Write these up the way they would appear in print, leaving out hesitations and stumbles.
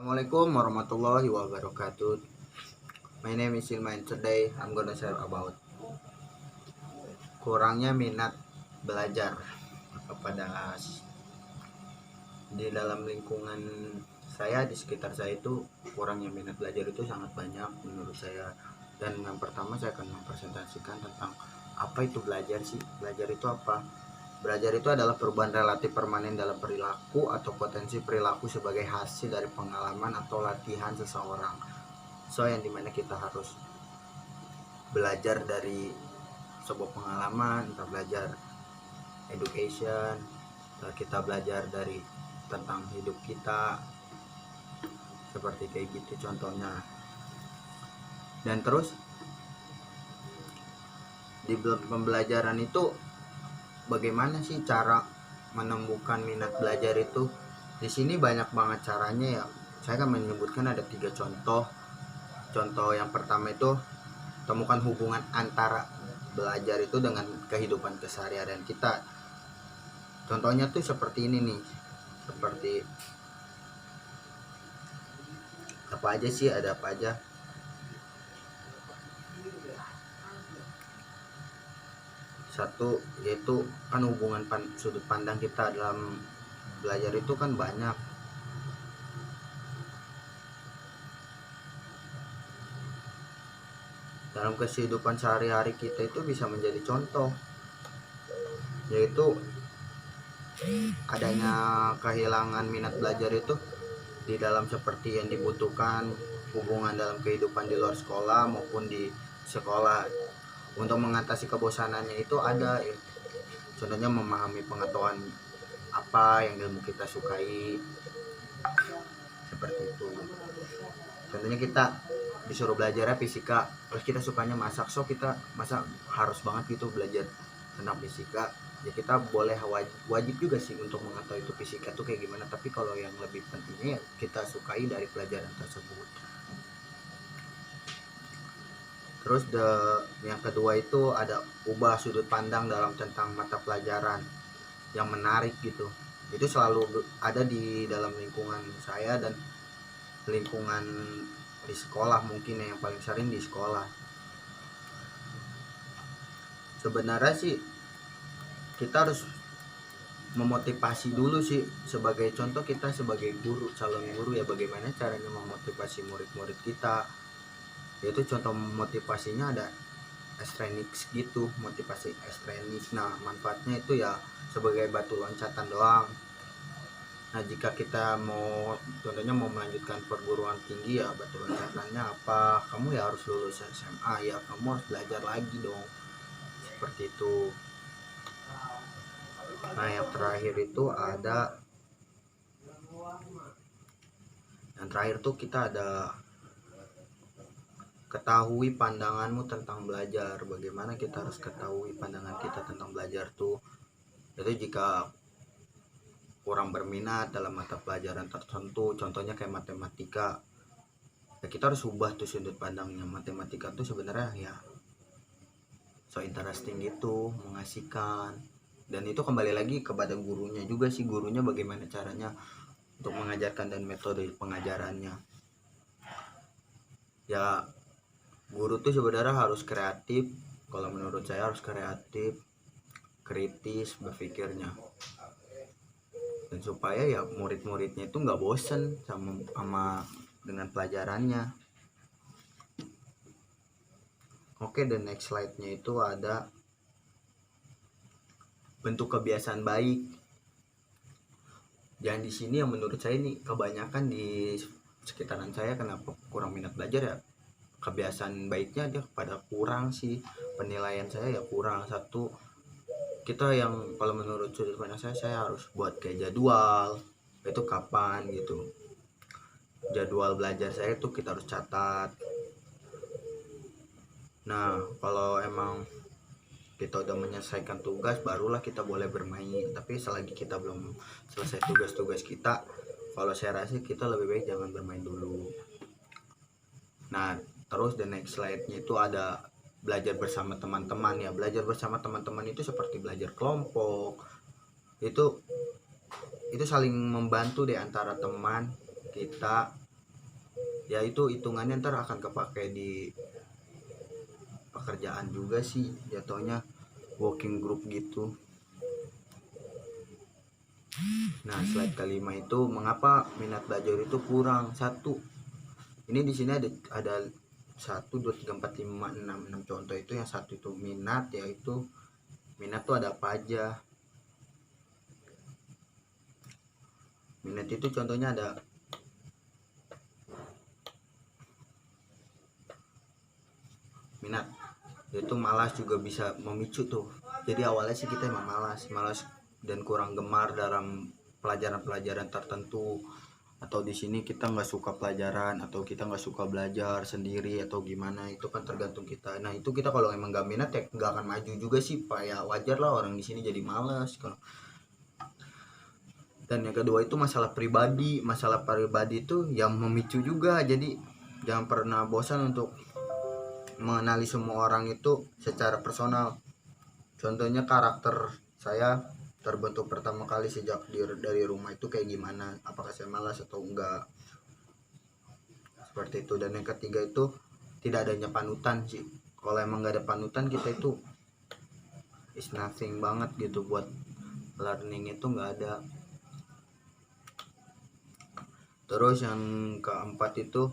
Assalamualaikum warahmatullahi wabarakatuh. My name is Ilman. Today I'm gonna share about kurangnya minat belajar kepada di dalam lingkungan saya, di sekitar saya itu kurangnya minat belajar itu sangat banyak menurut saya. Dan yang pertama saya akan mempresentasikan tentang apa itu belajar sih. Belajar itu apa? Belajar itu adalah perubahan relatif permanen dalam perilaku atau potensi perilaku sebagai hasil dari pengalaman atau latihan seseorang. So yang dimana kita harus belajar dari sebuah pengalaman, kita belajar education, kita belajar dari tentang hidup kita, seperti kayak gitu contohnya. Dan terus di pembelajaran itu bagaimana sih cara menemukan minat belajar itu? Di sini banyak banget caranya ya. Saya akan menyebutkan ada 3 contoh. Contoh yang pertama itu temukan hubungan antara belajar itu dengan kehidupan keseharian kita. Contohnya tuh seperti ini nih. Seperti apa aja sih, ada apa aja? Satu yaitu kan hubungan sudut pandang kita dalam belajar itu kan banyak. Dalam kehidupan sehari-hari kita itu bisa menjadi contoh, yaitu adanya kehilangan minat belajar itu di dalam seperti yang dibutuhkan hubungan dalam kehidupan di luar sekolah maupun di sekolah. Untuk mengatasi kebosanannya itu ada ya. Contohnya memahami pengetahuan apa yang ilmu kita sukai, seperti itu. Contohnya kita disuruh belajarnya fisika, terus kita sukanya masak, so kita masak harus banget gitu belajar tentang fisika. Ya kita boleh wajib juga sih untuk mengetahui itu fisika tuh kayak gimana, tapi kalau yang lebih pentingnya ya kita sukai dari pelajaran tersebut. Terus yang kedua itu ada ubah sudut pandang dalam tentang mata pelajaran yang menarik gitu. Itu selalu ada di dalam lingkungan saya dan lingkungan di sekolah, mungkin yang paling sering di sekolah. Sebenarnya sih kita harus memotivasi dulu sih. Sebagai contoh kita sebagai guru, calon guru ya, bagaimana caranya memotivasi murid-murid kita. Yaitu contoh motivasinya ada Estrenix gitu, motivasi Estrenix. Nah manfaatnya itu ya sebagai batu loncatan doang. Nah jika kita mau contohnya mau melanjutkan perguruan tinggi ya batu loncatannya apa? Kamu ya harus lulus SMA, ya kamu harus belajar lagi dong, seperti itu. Nah yang terakhir itu ada, yang terakhir tuh kita ada ketahui pandanganmu tentang belajar. Bagaimana kita harus ketahui pandangan kita tentang belajar tuh, jadi jika kurang berminat dalam mata pelajaran tertentu, contohnya kayak matematika, ya kita harus ubah tuh sudut pandangnya. Matematika tuh sebenarnya ya so interesting gitu, mengasihkan. Dan itu kembali lagi kepada gurunya juga sih, gurunya bagaimana caranya untuk mengajarkan dan metode pengajarannya. Ya guru tuh sebenarnya harus kreatif. Kalau menurut saya harus kreatif, kritis berpikirnya, dan supaya ya murid-muridnya itu nggak bosen sama dengan pelajarannya. Oke, the next slide-nya itu ada bentuk kebiasaan baik. Dan di sini yang menurut saya ini kebanyakan di sekitaran saya kenapa kurang minat belajar ya, kebiasaan baiknya dia pada kurang sih. Penilaian saya ya kurang. Satu, kita yang kalau menurut sudut pandang saya harus buat kayak jadwal, itu kapan gitu. Jadwal belajar saya itu kita harus catat. Nah kalau emang kita udah menyelesaikan tugas barulah kita boleh bermain, tapi selagi kita belum selesai tugas-tugas kita, kalau saya rasa kita lebih baik jangan bermain dulu. Nah terus the next slide-nya itu ada belajar bersama teman-teman ya. Belajar bersama teman-teman itu seperti belajar kelompok, itu saling membantu di antara teman kita ya itu hitungannya ntar akan kepake di pekerjaan juga sih, jatuhnya working group gitu. Nah, slide kelima itu mengapa minat belajar itu kurang. Satu, ini di sini ada 1 2 3 4 5 6 contoh. Itu yang satu itu minat, yaitu minat tuh ada apa aja. Minat itu contohnya ada minat, yaitu malas juga bisa memicu tuh. Jadi awalnya sih kita emang malas dan kurang gemar dalam pelajaran-pelajaran tertentu, atau di sini kita nggak suka pelajaran, atau kita nggak suka belajar sendiri, atau gimana, itu kan tergantung kita. Nah itu kita kalau emang nggak minat ya nggak akan maju juga sih Pak, ya wajar lah orang di sini jadi malas kalau. Dan yang kedua itu masalah pribadi itu yang memicu juga. Jadi jangan pernah bosan untuk mengenali semua orang itu secara personal. Contohnya karakter saya terbentuk pertama kali sejak dari rumah itu kayak gimana, apakah saya malas atau enggak, seperti itu. Dan yang ketiga itu tidak adanya panutan sih. Kalau emang nggak ada panutan, kita itu is nothing banget gitu, buat learning itu nggak ada. Terus yang keempat itu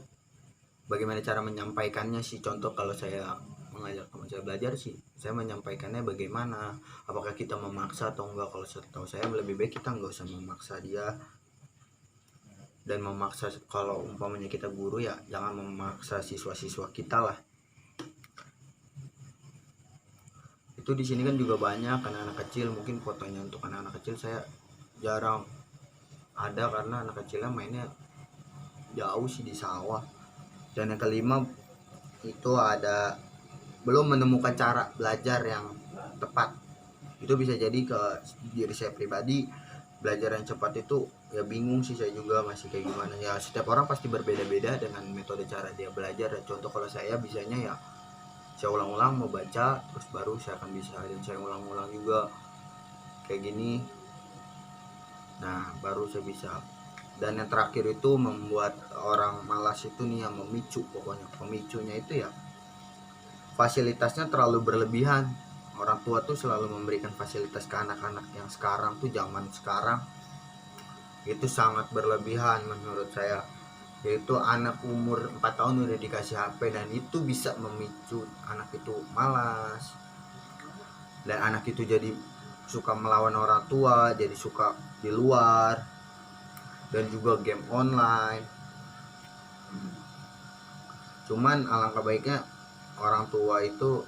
bagaimana cara menyampaikannya sih. Contoh kalau saya mengajak teman saya belajar sih, saya menyampaikannya bagaimana, apakah kita memaksa atau enggak. Kalau setahu saya lebih baik kita nggak usah memaksa dia. Dan memaksa, kalau umpamanya kita guru ya jangan memaksa siswa-siswa kita lah. Itu di sini kan juga banyak anak-anak kecil, mungkin fotonya untuk anak-anak kecil saya jarang ada karena anak kecilnya mainnya jauh sih di sawah. Dan yang kelima itu ada belum menemukan cara belajar yang tepat. Itu bisa jadi ke diri saya pribadi, belajar yang cepat itu ya bingung sih, saya juga masih kayak gimana ya. Setiap orang pasti berbeda-beda dengan metode cara dia belajar. Contoh kalau saya bisanya ya saya ulang-ulang mau baca, terus baru saya akan bisa, dan saya ulang-ulang juga kayak gini, nah baru saya bisa. Dan yang terakhir itu membuat orang malas itu nih, yang memicu, pokoknya pemicunya itu ya fasilitasnya terlalu berlebihan. Orang tua tuh selalu memberikan fasilitas ke anak-anak yang sekarang tuh, zaman sekarang itu sangat berlebihan menurut saya. Yaitu anak umur 4 tahun udah dikasih HP, dan itu bisa memicu anak itu malas, dan anak itu jadi suka melawan orang tua, jadi suka di luar, dan juga game online. Cuman alangkah baiknya orang tua itu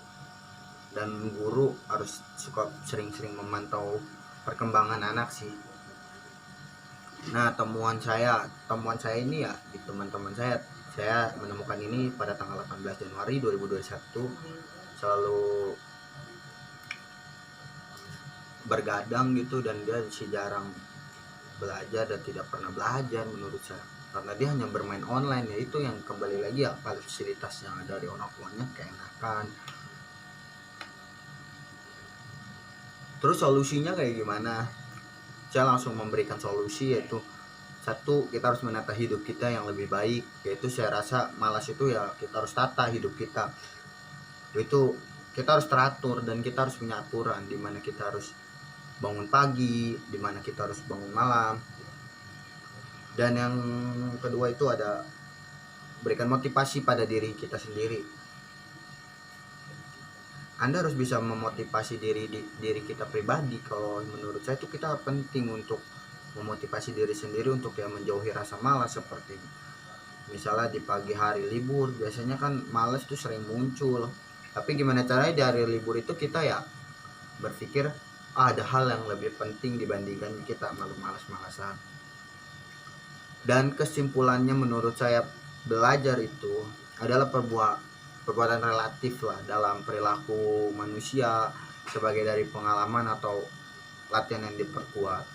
dan guru harus suka sering-sering memantau perkembangan anak sih. Nah temuan saya ini ya di teman-teman saya menemukan ini pada tanggal 18 Januari 2021. Selalu bergadang gitu, dan dia sih jarang belajar dan tidak pernah belajar menurut saya, karena dia hanya bermain online. Ya itu yang kembali lagi ya, fasilitas yang ada dari orang tuanya keenakan. Terus solusinya kayak gimana? Saya langsung memberikan solusi, yaitu satu, kita harus menata hidup kita yang lebih baik. Yaitu saya rasa malas itu ya kita harus tata hidup kita. Itu kita harus teratur, dan kita harus punya aturan di mana kita harus bangun pagi, di mana kita harus bangun malam. Dan yang kedua itu ada berikan motivasi pada diri kita sendiri. Anda harus bisa memotivasi diri kita pribadi. Kalau menurut saya itu kita penting untuk memotivasi diri sendiri untuk ya menjauhi rasa malas. Seperti misalnya di pagi hari libur, biasanya kan malas tuh sering muncul. Tapi gimana caranya di hari libur itu kita ya berpikir ada hal yang lebih penting dibandingkan kita malas-malasan. Dan kesimpulannya menurut saya, belajar itu adalah perbuatan relatif lah dalam perilaku manusia, sebagai dari pengalaman atau latihan yang diperkuat.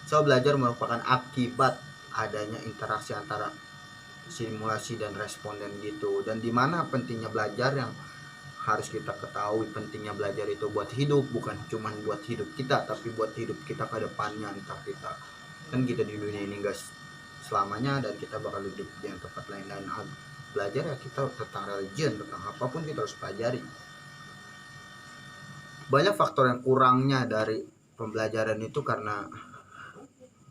So belajar merupakan akibat adanya interaksi antara simulasi dan responden gitu. Dan dimana pentingnya belajar, yang harus kita ketahui, pentingnya belajar itu buat hidup, bukan cuman buat hidup kita, tapi buat hidup kita ke depannya. Entah kita kan kita di dunia ini guys selamanya, dan kita bakal hidup di yang tempat lain. Dan belajar ya kita tentang religion, tentang apapun kita harus pelajari. Banyak faktor yang kurangnya dari pembelajaran itu karena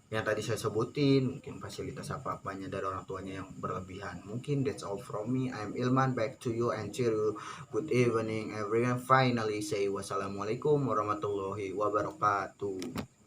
yang tadi saya sebutin, mungkin fasilitas apa-apanya dari orang tuanya yang berlebihan. Mungkin that's all from me. I'm Ilman, back to you and cheer you. Good evening everyone. Finally say wassalamualaikum warahmatullahi wabarakatuh.